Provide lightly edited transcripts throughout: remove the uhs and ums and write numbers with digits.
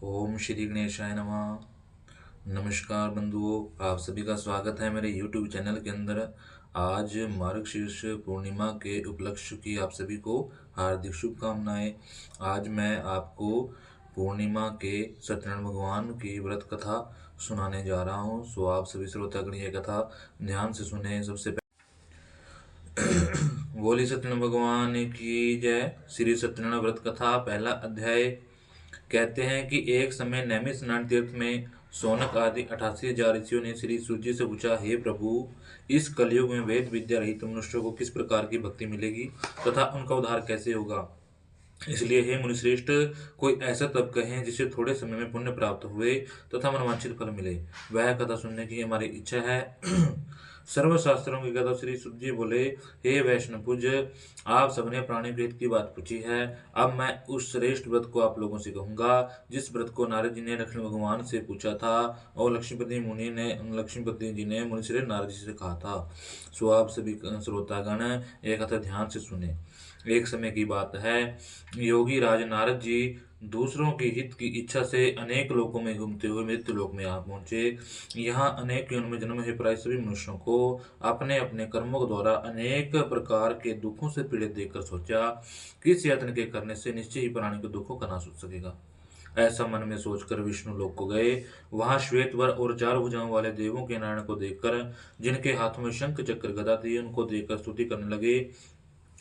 ओम श्री गणेशाय नमः। नमस्कार बंधुओं, आप सभी का स्वागत है मेरे YouTube चैनल के अंदर। आज मार्गशीर्ष पूर्णिमा के उपलक्ष्य की आप सभी को हार्दिक शुभकामनाएं। आज मैं आपको पूर्णिमा के सत्यनारायण भगवान की व्रत कथा सुनाने जा रहा हूं। सो आप सभी श्रोतागण ये कथा ध्यान से सुने। सबसे बोली सत्यनारायण भगवान की जय। श्री सत्यनारायण व्रत कथा पहला अध्याय। कहते हैं कि एक समय नैमिष स्नान तीर्थ में शौनक आदि 88,000 ऋषियों ने श्री सूत जी से पूछा, हे प्रभु, इस कलयुग में वेद विद्या रहित मनुष्यों को किस प्रकार की भक्ति मिलेगी तथा उनका उद्धार कैसे होगा। इसलिए हे मुनिश्रेष्ठ, कोई ऐसा तप कहें जिससे थोड़े समय में पुण्य प्राप्त हुए तथा मनवांछित फल मिले। वह कथा सुनने की हमारी इच्छा है। सर्वशास्त्रों की कथा। श्री सुत जी बोले, हे वैष्णव पूज्य, आप सबने प्राणी प्रेत की बात पूछी है। अब मैं उस श्रेष्ठ व्रत को आप लोगों से कहूंगा जिस व्रत को नारद जी ने लक्ष्मी भगवान से पूछा था और लक्ष्मीपति जी ने मुनिश्रेष्ठ नारद जी से कहा था। सो आप सभी श्रोतागण एक कथा ध्यान से सुने। एक समय की बात है, योगी राज नारद जी दूसरों के हित की इच्छा से अनेक लोकों में घूमते हुए मृत्यु लोक में आ पहुंचे। यहाँ अनेक योनि में जन्म है प्राय सभी मनुष्यों को अपने अपने कर्मों द्वारा अनेक प्रकार के दुखों से पीड़ित देखकर सोचा कि इस यत्न के करने से निश्चय ही प्राणी के दुखों का नाश हो सकेगा। ऐसा मन में सोचकर विष्णु लोक को गए। वहां श्वेत वर और 4 भुजाओं वाले देवों के नारायण को देखकर, जिनके हाथों में शंख चक्र गदा थी, उनको देखकर स्तुति करने लगे।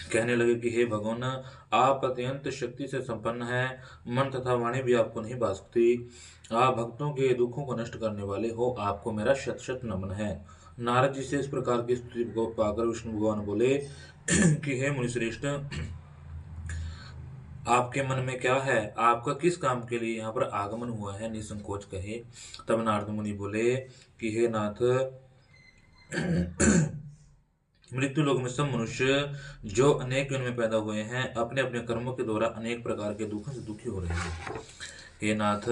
कहने लगे कि हे भगवान, आप अत्यंत शक्ति से संपन्न हैं, मन तथा वाणी भी आपको नहीं बा सकती। आप भक्तों के दुखों को नष्ट करने वाले हो, आपको मेरा शत शत नमन है। नारद जी से इस प्रकार की स्तुति को पाकर विष्णु भगवान बोले कि हे मुनिश्रेष्ठ, आपके मन में क्या है, आपका किस काम के लिए यहाँ पर आगमन हुआ है, निसंकोच कहे। तब नारद मुनि बोले कि हे नाथ, मृत्यु लोक में सब मनुष्य जो अनेक योनि में पैदा हुए हैं अपने अपने कर्मों के द्वारा अनेक प्रकार के दुखों से दुखी हो रहे हैं। हे नाथ,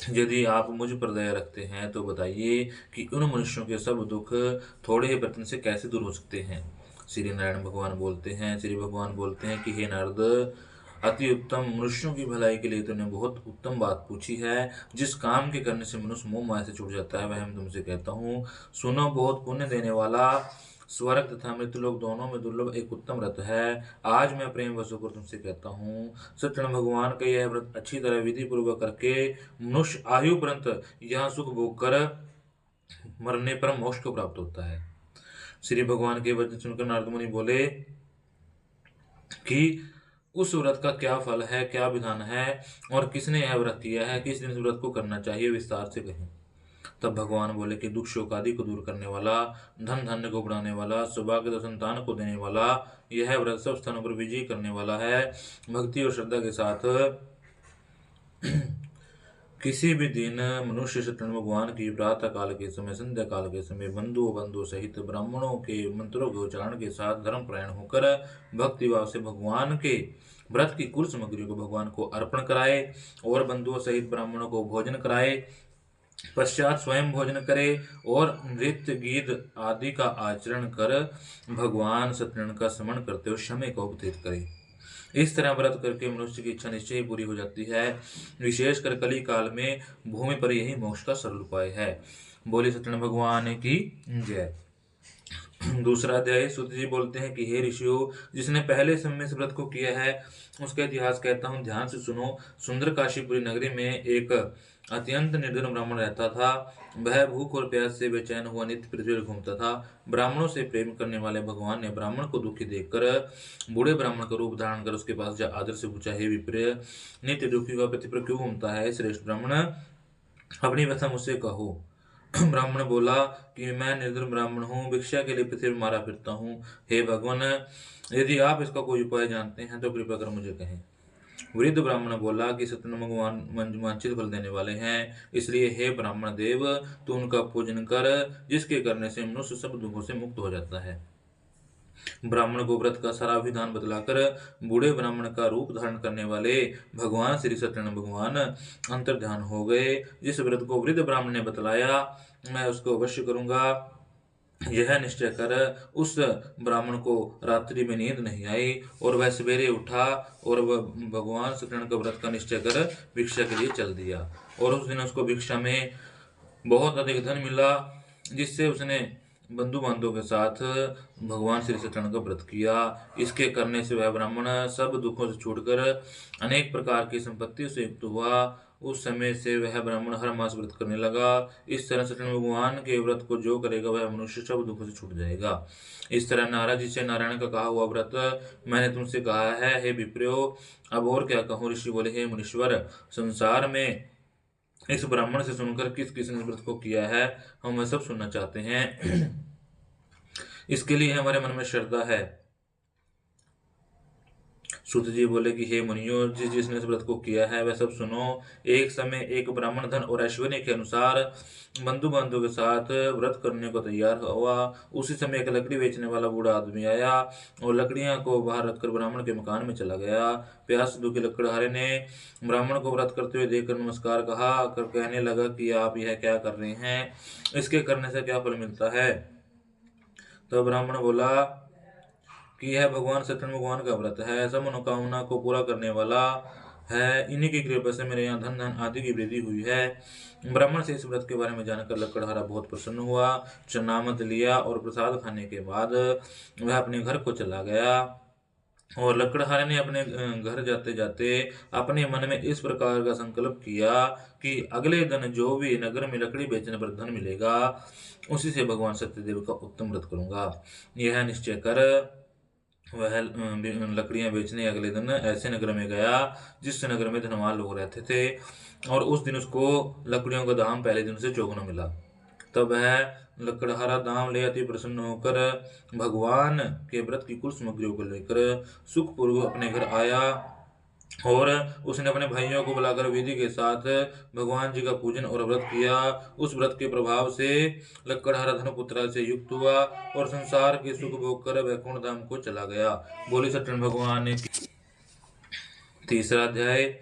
यदि आप मुझ पर दया रखते हैं तो बताइए कि उन मनुष्यों के सब दुख थोड़े ही प्रयत्न से कैसे दूर हो सकते हैं। श्री भगवान बोलते हैं कि हे नारद, अति उत्तम मनुष्यों की भलाई के लिए तुमने बहुत उत्तम बात पूछी है। जिस काम के करने से मनुष्य मोह माया से छूट जाता है वह मैं तुमसे कहता हूँ। सुनो, बहुत पुण्य देने वाला स्वर्ग तथा मृत्युलोक दोनों में दुर्लभ एक उत्तम व्रत है। आज मैं प्रेम वश होकर तुमसे कहता हूँ, सत्यनारायण भगवान का यह व्रत अच्छी तरह विधि पूर्वक करके मनुष्य आयु पर्यंत यहाँ सुख भोग कर मरने पर मोक्ष को प्राप्त होता है। श्री भगवान के वचन सुनकर नारद मुनि बोले कि उस व्रत का क्या फल है, क्या विधान है और किसने यह व्रत किया है, किस दिन इस व्रत को करना चाहिए, विस्तार से कहें। तब भगवान बोले कि दुख शोक आदि को दूर करने वाला, धन धान्य को बढ़ाने वाला, सौभाग्य संतान को देने वाला, यह व्रत सब स्थानों पर विजय करने वाला है। भक्ति और श्रद्धा के साथ किसी भी दिन मनुष्य सत्यनारायण भगवान की प्रातः काल के समय, संध्या काल के समय बंधु सहित ब्राह्मणों के मंत्रों के उच्चारण के साथ धर्म प्रयाण होकर भक्ति भाव से भगवान के व्रत की कुल सामग्रियों को भगवान को अर्पण कराए और बंधुओं सहित ब्राह्मणों को भोजन कराए। पश्चात स्वयं भोजन करे और नृत्य गीत आदि का आचरण कर भगवान सत्यनारायण का स्मरण करते हुए समय को व्यतीत करे। इस तरह व्रत करके मनुष्य की इच्छा निश्चय ही पूरी हो जाती है। विशेषकर कली काल में भूमि पर यही मोक्ष का सरल उपाय है। बोले सत्यनारायण भगवान की जय। दूसरा अध्याय। सूत जी बोलते हैं कि हे ऋषियों, जिसने पहले समय में इस व्रत को किया है उसका इतिहास कहता हूँ, ध्यान से सुनो। सुंदर काशीपुरी नगरी में एक अत्यंत निर्धन ब्राह्मण रहता था। वह भूख और प्यास से बेचैन हुआ नित्य पृथ्वी पर घूमता था। ब्राह्मणों से प्रेम करने वाले भगवान ने ब्राह्मण को दुखी देखकर बूढ़े ब्राह्मण का रूप धारण कर उसके पास जा आदर से पूछा, हे विप्र, नित्य दुखी हुआ पृथ्वी पर क्यों घूमता है? श्रेष्ठ ब्राह्मण, अपनी व्यथा मुझसे कहो। ब्राह्मण बोला कि मैं निर्धन ब्राह्मण हूँ, भिक्षा के लिए पृथ्वी पर मारा फिरता हूँ। हे भगवान, यदि आप इसका कोई उपाय जानते हैं तो कृपया कर मुझे कहें। वृद्ध ब्राह्मण बोला कि सत्यनारायण भगवान वांछित फल देने वाले हैं, इसलिए हे ब्राह्मण देव, तू उनका पूजन कर, जिसके करने से मनुष्य सब दुखों से मुक्त हो जाता है। ब्राह्मण को व्रत का सारा विधान बतलाकर बूढ़े ब्राह्मण का रूप धारण करने वाले भगवान श्री सत्यनारायण भगवान अंतर्ध्यान हो गए। जिस व्रत को वृद्ध ब्राह्मण ने बतलाया मैं उसको अवश्य करूंगा। यह निश्चय कर उस ब्राह्मण को रात्रि में नींद नहीं आई और वह सवेरे उठा और वह भगवान सत्यनारायण का व्रत का निश्चय कर भिक्षा के लिए चल दिया। और उस दिन उसको भिक्षा में बहुत अधिक धन मिला, जिससे उसने बंधु बांधवों के साथ भगवान श्री सत्यनारायण का व्रत किया। इसके करने से वह ब्राह्मण सब दुखों से छूटकर अनेक प्रकार की संपत्ति से युक्त हुआ। उस समय से वह ब्राह्मण हर मास व्रत करने लगा। इस तरह सत्यनारायण भगवान के व्रत को जो करेगा वह मनुष्य सब दुखों से छूट जाएगा। इस तरह नारद जी से नारायण का कहा हुआ व्रत मैंने तुमसे कहा है, हे विप्रो, अब और क्या कहूँ। ऋषि बोले, हे मुनीश्वर, संसार में इस ब्राह्मण से सुनकर किस किसने व्रत को किया है, हम वह सब सुनना चाहते हैं। इसके लिए हमारे मन में श्रद्धा है। सूत जी बोले कि हे मुनियों, जिसने इस व्रत को किया है वह सब सुनो। एक समय एक ब्राह्मण धन और ऐश्वर्य के अनुसार बंधु बांधवों के साथ व्रत करने को तैयार हुआ। उसी समय एक लकड़ी बेचने वाला बूढ़ा आदमी आया और लकड़ियां को बाहर रखकर ब्राह्मण के मकान में चला गया। प्यास दुखी लकड़हारे ने ब्राह्मण को व्रत करते हुए देखकर नमस्कार कहा कर कहने लगा कि आप यह क्या कर रहे हैं, इसके करने से क्या फल मिलता है। तो ब्राह्मण बोला कि यह भगवान सत्यनारायण भगवान का व्रत है, सब मनोकामना को पूरा करने वाला है। इन्हीं की कृपा से मेरे यहाँ धन धन आदि की वृद्धि हुई है। ब्राह्मण से इस व्रत के बारे में जानकर लकड़हारा बहुत प्रसन्न हुआ। चरणामत लिया और प्रसाद खाने के बाद वह अपने घर को चला गया। और लकड़हारे ने अपने घर जाते जाते अपने मन में इस प्रकार का संकल्प किया कि अगले दिन जो भी नगर में लकड़ी बेचने पर धन मिलेगा, उसी से भगवान सत्यदेव का उत्तम व्रत करूंगा। यह निश्चय कर वह लकड़ियां बेचने अगले दिन ऐसे नगर में गया जिस नगर में धनवान लोग रहते थे, और उस दिन उसको लकड़ियों का दाम पहले दिन से चौगुना मिला। तब वह लकड़हारा दाम ले अति प्रसन्न होकर भगवान के व्रत की कुल सामग्रियों को लेकर सुखपूर्वक अपने घर आया। और उसने अपने भाइयों को बुलाकर विधि के साथ भगवान जी का पूजन और व्रत किया। उस व्रत के प्रभाव से लकड़हारा धनपुत्रा से युक्त हुआ और संसार के सुख भोग कर वैकुंठ धाम को चला गया। बोले सत्यनारायण भगवान की। तीसरा अध्याय।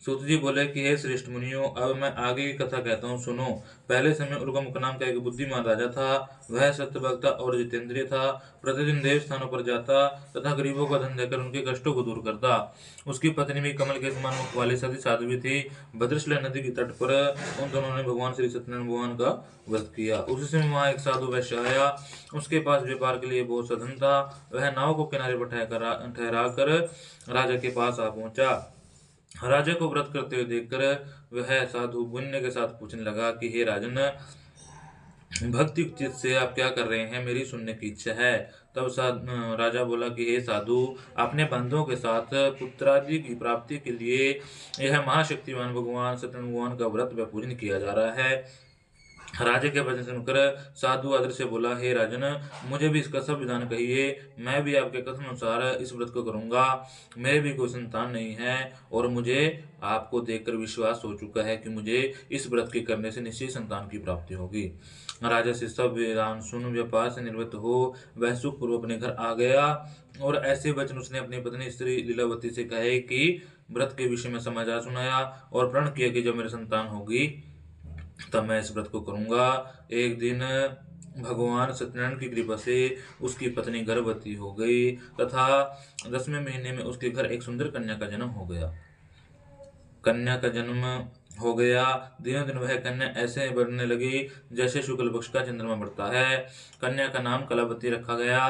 सूत जी बोले कि हे श्रेष्ठ मुनियों, अब मैं आगे की कथा कहता हूँ, सुनो। पहले समय उर्गमुख नाम का एक बुद्धिमान राजा था। वह सत्यवक्ता और जितेंद्रिय था। प्रतिदिन देव स्थानों पर जाता तथा गरीबों का धन देकर उनके कष्टों को दूर करता। उसकी पत्नी भी कमल के समान मुख वाली सती साध्वी थी। भद्रशिला नदी के तट पर उन दोनों ने भगवान श्री सत्यनारायण भगवान का व्रत किया। उसी समय वहाँ एक साधु वैश्य आया। उसके पास व्यापार के लिए बहुत सा धन था। वह नाव को किनारे पर ठहरा कर राजा के पास आ पहुंचा। राजा को व्रत करते हुए देखकर वह साधु पुण्य के साथ पूछने लगा कि हे राजन, भक्ति चित्त से आप क्या कर रहे हैं, मेरी सुनने की इच्छा है। तब राजा बोला कि हे साधु, अपने बंधुओं के साथ पुत्रादि की प्राप्ति के लिए यह महाशक्तिमान भगवान सत्यनारायण भगवान का व्रत व पूजन किया जा रहा है। राजा के वचन सुनकर साधु आदर से बोला, हे राजन, मुझे भी इसका सब विधान कहिए। मैं भी आपके कथन अनुसार इस व्रत को करूंगा। मेरे भी कोई संतान नहीं है और मुझे आपको देखकर विश्वास हो चुका है कि मुझे इस व्रत के करने से निश्चय संतान की प्राप्ति होगी। राजा से सब विधान सुन व्यापार से निवृत्त हो वह सुखपूर्वक अपने घर आ गया। और ऐसे वचन उसने अपनी पत्नी स्त्री लीलावती से कहे कि व्रत के विषय में समाचार सुनाया और प्रण किया कि जब मेरी संतान होगी तब मैं इस व्रत को करूंगा। एक दिन भगवान सत्यनारायण की कृपा से उसकी पत्नी गर्भवती हो गई तथा 10वें महीने में उसके घर एक सुंदर कन्या का जन्म हो गया। दिनों दिन वह कन्या ऐसे बढ़ने लगी जैसे शुक्ल पक्ष का चंद्रमा बढ़ता है। कन्या का नाम कलावती रखा गया।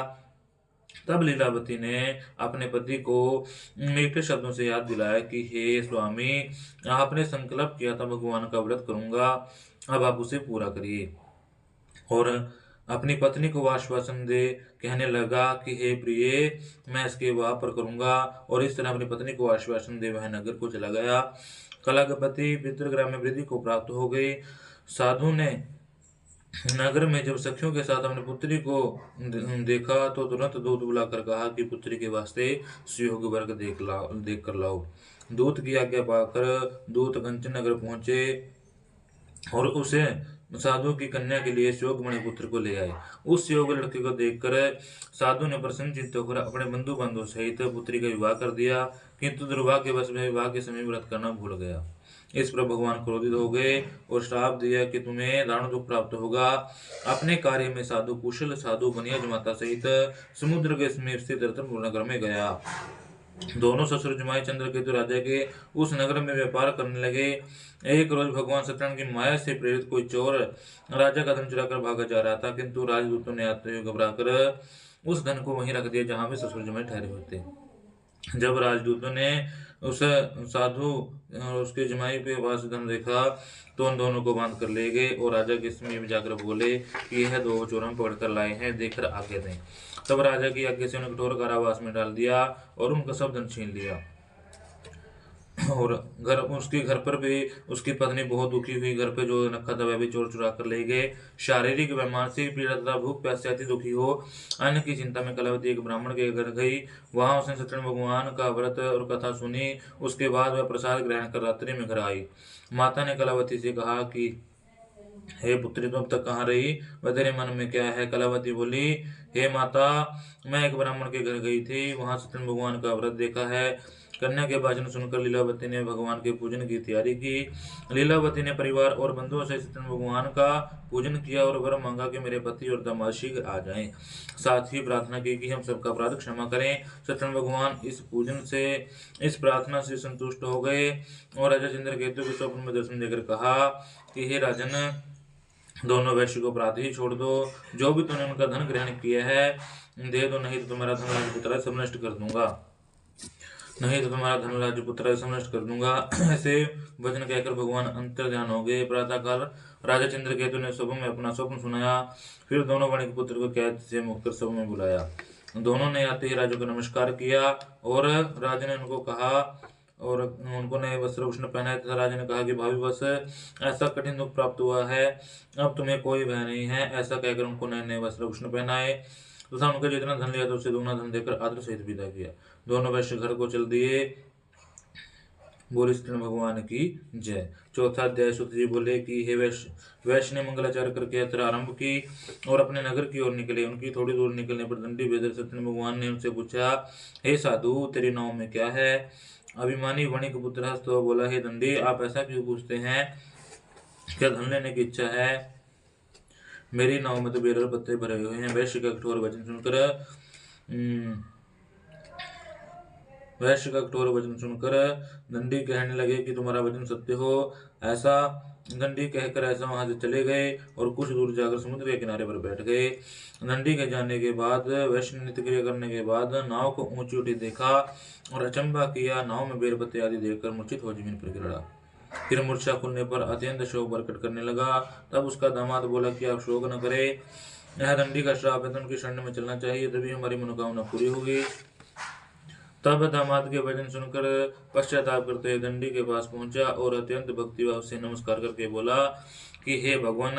तब लीलावती ने अपने पति को मीठे शब्दों से याद दिलाया कि हे स्वामी, आपने संकल्प किया था भगवान का व्रत करूंगा, अब आप उसे पूरा करिए। और अपनी पत्नी को आश्वासन दे कहने लगा कि हे प्रिय, मैं इसके विवाह पर करूंगा। और इस तरह अपनी पत्नी को आश्वासन दे वह नगर को चला गया। कलागपति पितृग्राम में वृद्धि को प्राप्त हो गई। साधु ने नगर में जब सखियों के साथ अपनी पुत्री को देखा तो तुरंत दूत बुलाकर कहा कि पुत्री के वास्ते सुयोग्य वर्ग देख कर लाओ। दूत की आज्ञा पाकर दूत कंचन नगर पहुंचे और उसे साधु की कन्या के लिए योग्य मणिपुत्र को ले आए। उस योग्य लड़के को देखकर साधु ने प्रसन्नचित्त होकर अपने बंधु बांधव सहित पुत्री का विवाह कर दिया, किंतु दुर्भाग्यवश वह विवाह के समय व्रत करना भूल गया। इस पर भगवान क्रोधित हो गए और श्राप दिया कि तुम्हें दारुण दुख प्राप्त होगा। अपने कार्य में साधु कुशल साधु बनिया माता सहित समुद्र के समीप स्थित रत्नपुर नगर में गया। दोनों ससुर जमाई चंद्रकेतु राजा के उस नगर में व्यापार करने लगे। एक रोज भगवान सत्यनारायण की माया से प्रेरित कोई चोर राजा का धन चुराकर भागा जा रहा था, किंतु राजदूतों ने आते हुए घबराकर उस धन को वहीं रख दिया जहां वे ससुर जमाई ठहरे हुए थे। जब राजदूतों ने उस साधु और उसके जमाई के पास धन देखा तो उन दोनों को बांध कर ले गए और राजा के समीप जाकर बोले कि यह दो चोर हम पकड़ कर लाए हैं, देखकर आज्ञा दें। तब राजा की आज्ञा से उन्हें कठोर कारावास में डाल दिया और उनका सब धन छीन लिया। और उसके घर पर भी उसकी पत्नी बहुत दुखी हुई। घर पे जो रखा था वह भी चोर चुरा कर ले गए। शारीरिक व मानसिक पीड़ा तथा भूख प्यास से अति दुखी हो अन्न की चिंता में कलावती एक ब्राह्मण के घर गई। वहां उसने सत्यनारायण भगवान का व्रत और कथा सुनी। उसके बाद वह प्रसाद ग्रहण कर रात्रि में घर आई। माता ने कलावती से कहा कि हे पुत्री, तुम अब तक कहाँ रही? वह तेरे मन में क्या है? कलावती बोली, हे माता, मैं एक ब्राह्मण के घर गई थी, वहां सत्यनारायण भगवान का व्रत देखा है। कन्या के भाषण सुनकर लीलावती ने भगवान के पूजन की तैयारी की। लीलावती ने परिवार और बंधुओं से सत्यनारायण भगवान का पूजन किया और वर मांगा कि मेरे पति और दामाद शीघ्र आ जाएं। साथ ही प्रार्थना की कि हम सबका अपराध क्षमा करें। सत्यनारायण भगवान इस प्रार्थना से संतुष्ट हो गए और राजा चंद्रकेतु के स्वप्न में दर्शन देकर कहा कि हे राजन, दोनों वैश्य को अपराध ही छोड़ दो। जो भी तूने उनका धन ग्रहण किया है दे दो, नहीं तो तुम्हारा धन राजपुत्र सब नष्ट कर दूंगा। ऐसे वचन कहकर भगवान अंतर ध्यान हो गए। प्रातःकाल राजा चंद्रकेतु ने सभा में अपना स्वप्न सुनाया। फिर दोनों वणिक पुत्र को कैद से मुक्त कर सभा में बुलाया। दोनों ने आते ही राजा को नमस्कार किया और राजा ने उनको कहा और उनको नए वस्त्रभूषण पहनाए तथा राजा ने कहा कि भाभी बस ऐसा कठिन दुख प्राप्त हुआ है, अब तुम्हें कोई भय नहीं है। ऐसा कहकर उनको नए नए वस्त्रभूषण पहनाए तथा उनका जितना धन लिया था उससे दुगना धन देकर आदर सहित विदा किया। दोनों वैश्य घर को चल दिए। बोले सत्यनारायण भगवान की जय। चौथा अध्याय। सुत जी बोले कि हे वैश्य ने मंगलाचार करके यात्रा आरंभ की और अपने नगर की ओर निकले। उनकी थोड़ी दूर निकलने पर दंडी बेदर सत्यनारायण भगवान ने उनसे पूछा, हे साधु, तेरे नाव में क्या है? अभिमानी वणिक पुत्र हंस तो बोला, हे दंडी, आप ऐसा क्यों पूछते हैं? क्या धन लेने की इच्छा है? मेरी नाव में तो बेरल पत्ते भरे हुए हैं। वैश्य का कठोर वचन सुनकर दंडी कहने लगे कि तुम्हारा वचन सत्य हो। ऐसा दंडी कहकर ऐसा वहां से चले गए और कुछ दूर जाकर समुद्र के किनारे पर बैठ गए। दंडी के जाने के बाद वैश्य ने नित्य क्रिया करने के बाद नाव को ऊंची उठी देखा और अचंभा किया। नाव में बेलपत्ते आदि देखकर मूर्छित हो जमीन पर गिरा। फिर मूर्छा खुलने पर अत्यंत शोक प्रकट करने लगा। तब उसका दामाद बोला कि आप शोक न करें, यह दंडी का श्राप है, तो उनकी शरण में चलना चाहिए, तभी हमारी मनोकामना पूरी होगी। तब दामाद के वचन सुनकर पश्चाताप करते हुए दंडी के पास पहुंचा और अत्यंत भक्तिभाव से नमस्कार करके बोला कि हे भगवान,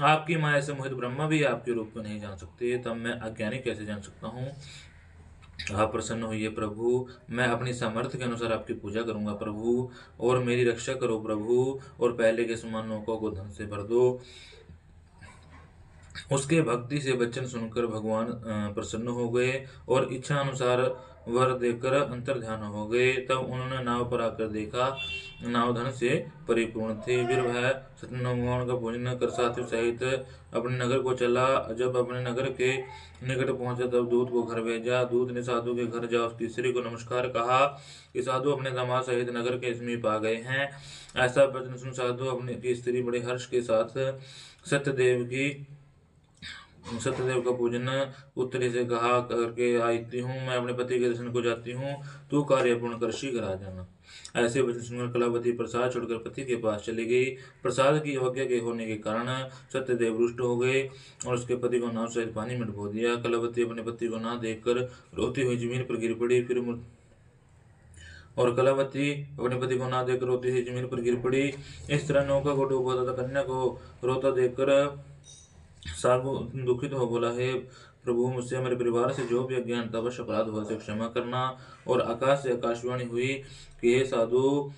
आपकी माया से मोहित ब्रह्मा भी आपके रूप को नहीं जान सकते, तब मैं अज्ञानी कैसे जान सकता हूँ? आप प्रसन्न होइए प्रभु, मैं अपनी सामर्थ्य के अनुसार आपकी पूजा करूंगा प्रभु, और मेरी रक्षा करो प्रभु, और पहले के समान नौकों को धन से भर दो। उसके भक्ति से वचन सुनकर भगवान प्रसन्न हो गए और इच्छा अनुसार वर देकर अंतर ध्यान हो गए। तब उन्होंने नाव पर आकर देखा, नाव धन से परिपूर्ण थी। फिर वह सत्यनारायण भगवान का भोजन कर साथियों सहित अपने नगर को चला। जब अपने नगर के निकट पहुंचा तब दूत को घर भेजा। दूत ने साधु के घर जा उसकी स्त्री को नमस्कार कहा कि साधु अपने दामाद सहित नगर के समीप आ गए हैं। ऐसा वचन सुन साधु अपनी की स्त्री बड़े हर्ष के साथ सत्यदेव का पूजन उत्तरी से कहा करके आती हूँ, मैं अपने पति के दर्शन को जाती हूँ, तू कार्य पूर्ण कर शीघ्र आ जाना। ऐसे वचन सुनकर कलावती प्रसाद छोड़कर पति के पास चली गई। प्रसाद की अवज्ञा के होने के कारण सत्यदेव रुष्ट हो गए और उसके पति को नाव सहित पानी में डुबो दिया। कलावती अपने पति को ना देखकर रोती हुई जमीन पर गिर पड़ी। इस तरह नौका को डूबा तथा कन्या को रोता देखकर साधु दुखित हो बोला, हे प्रभु, मुझसे मेरे परिवार से जो भी अज्ञानतावश अपराध हुआ उसे क्षमा करना। और आकाश से आकाशवाणी हुई कि हे साधु,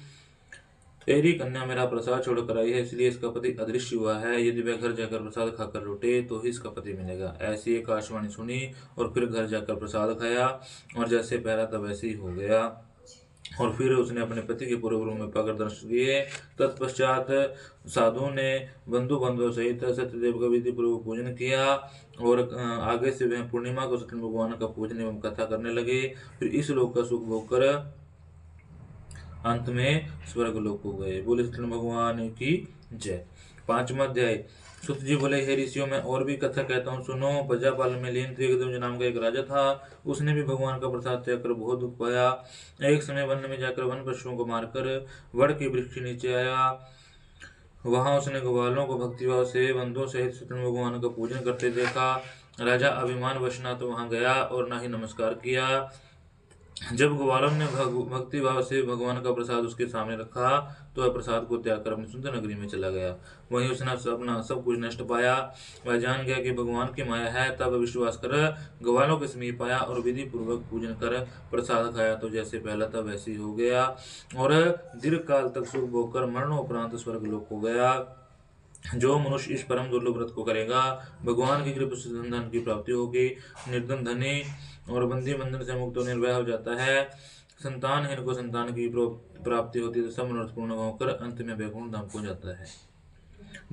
तेरी कन्या मेरा प्रसाद छोड़कर आई है, इसलिए इसका पति अदृश्य हुआ है। यदि वह घर जाकर प्रसाद खाकर लौटे तो ही इसका पति मिलेगा। ऐसी आकाशवाणी सुनी और फिर घर जाकर प्रसाद खाया और जैसे पहला था वैसे ही हो गया। और फिर उसने अपने पति के पूर्व रूप में पाकर दर्शन किए। तत्पश्चात साधु ने बंधु बांधवों सहित सत्यदेव का विधि पूर्वक पूजन किया और आगे से वह पूर्णिमा को सत्यनारायण भगवान का पूजन एवं कथा करने लगे। फिर इस लोक का सुख भोग कर अंत में स्वर्ग लोक को गए। बोले सत्यनारायण भगवान की जय। 5वां अध्याय। सुत जी बोले, हे ऋषियों, मैं और भी कथा कहता हूँ, सुनो। प्रजापाल में लीन त्रिगर्दन नाम का एक राजा था। उसने भी भगवान का प्रसाद त्याग कर बहुत दुख पाया। एक समय वन में जाकर वन पशुओं को मारकर वड़ के वृक्ष के नीचे आया। वहां उसने ग्वालों को भक्तिभाव से बंधुओं सहित सत्यनारायण भगवान का पूजन करते देखा। राजा अभिमान वश न तो वहां गया और न ही नमस्कार किया। जब ग्वालों ने भक्ति भाव से भगवान का प्रसाद उसके सामने रखा तो वह प्रसाद को त्याग कर अपनी सुंदर नगरी में चला गया। वहीं उसने अपना सब कुछ नष्ट पाया। वह जान गया कि भगवान की माया है, तब विश्वास कर ग्वालों के समीप आया और विधि पूर्वक पूजन कर प्रसाद खाया तो जैसे पहला था वैसे ही हो गया और दीर्घ काल तक सुख भोग कर मरणोपरांत स्वर्ग लोक को गया। जो मनुष्य इस परम दुर्लभ व्रत को करेगा, भगवान की कृपा से धन की प्राप्ति होगी। निर्धन धनी और बंदी बंधन से मुक्त निर्भय हो जाता है। संतानहीन को संतान की प्राप्ति होती है तो सब मनोरथ पूर्ण होकर अंत में वैकुंठ धाम को जाता है।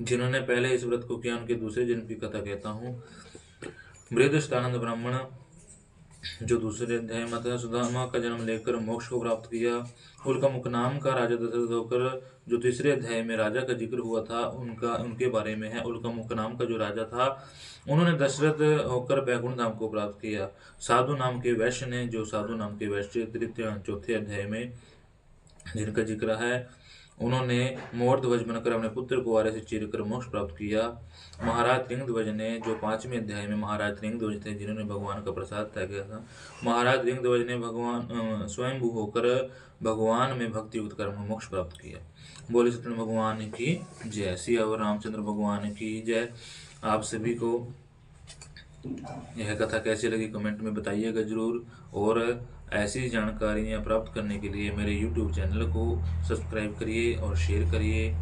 जिन्होंने पहले इस व्रत को किया उनके दूसरे जन्म की कथा कहता हूँ। बृहदस्थानंद ब्राह्मण जो दूसरे अध्याय में था, सुदामा का जन्म लेकर मोक्ष को प्राप्त किया। उनका मुख नाम का राजा दशरथ होकर जो तीसरे अध्याय में राजा का जिक्र हुआ था उनके बारे में है। उनका मुख नाम का जो राजा था उन्होंने दशरथ होकर वैकुंठ धाम को प्राप्त किया। साधु नाम के वैश्य ने जो साधु नाम के वैश्य तृतीय चौथे अध्याय में जिनका जिक्र है, उन्होंने मोर ध्वज बनकर अपने पुत्र को आरे से चीरकर मोक्ष प्राप्त किया। महाराज त्रिंगध्वज ने जो 5वें अध्याय में महाराज त्रिंगध्वज थे जिन्होंने भगवान का प्रसाद त्यागा था। महाराज त्रिंगध्वज ने भगवान स्वयंभू होकर भगवान में भक्ति युक्त कर्म मोक्ष प्राप्त किया। बोले सत्यनारायण भगवान की जय। सियावर रामचंद्र भगवान की जय। आप सभी को यह कथा कैसी लगी कमेंट में बताइएगा जरूर, और ऐसी जानकारियाँ प्राप्त करने के लिए मेरे YouTube चैनल को सब्सक्राइब करिए और शेयर करिए।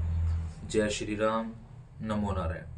जय श्री राम। नमो नारायण।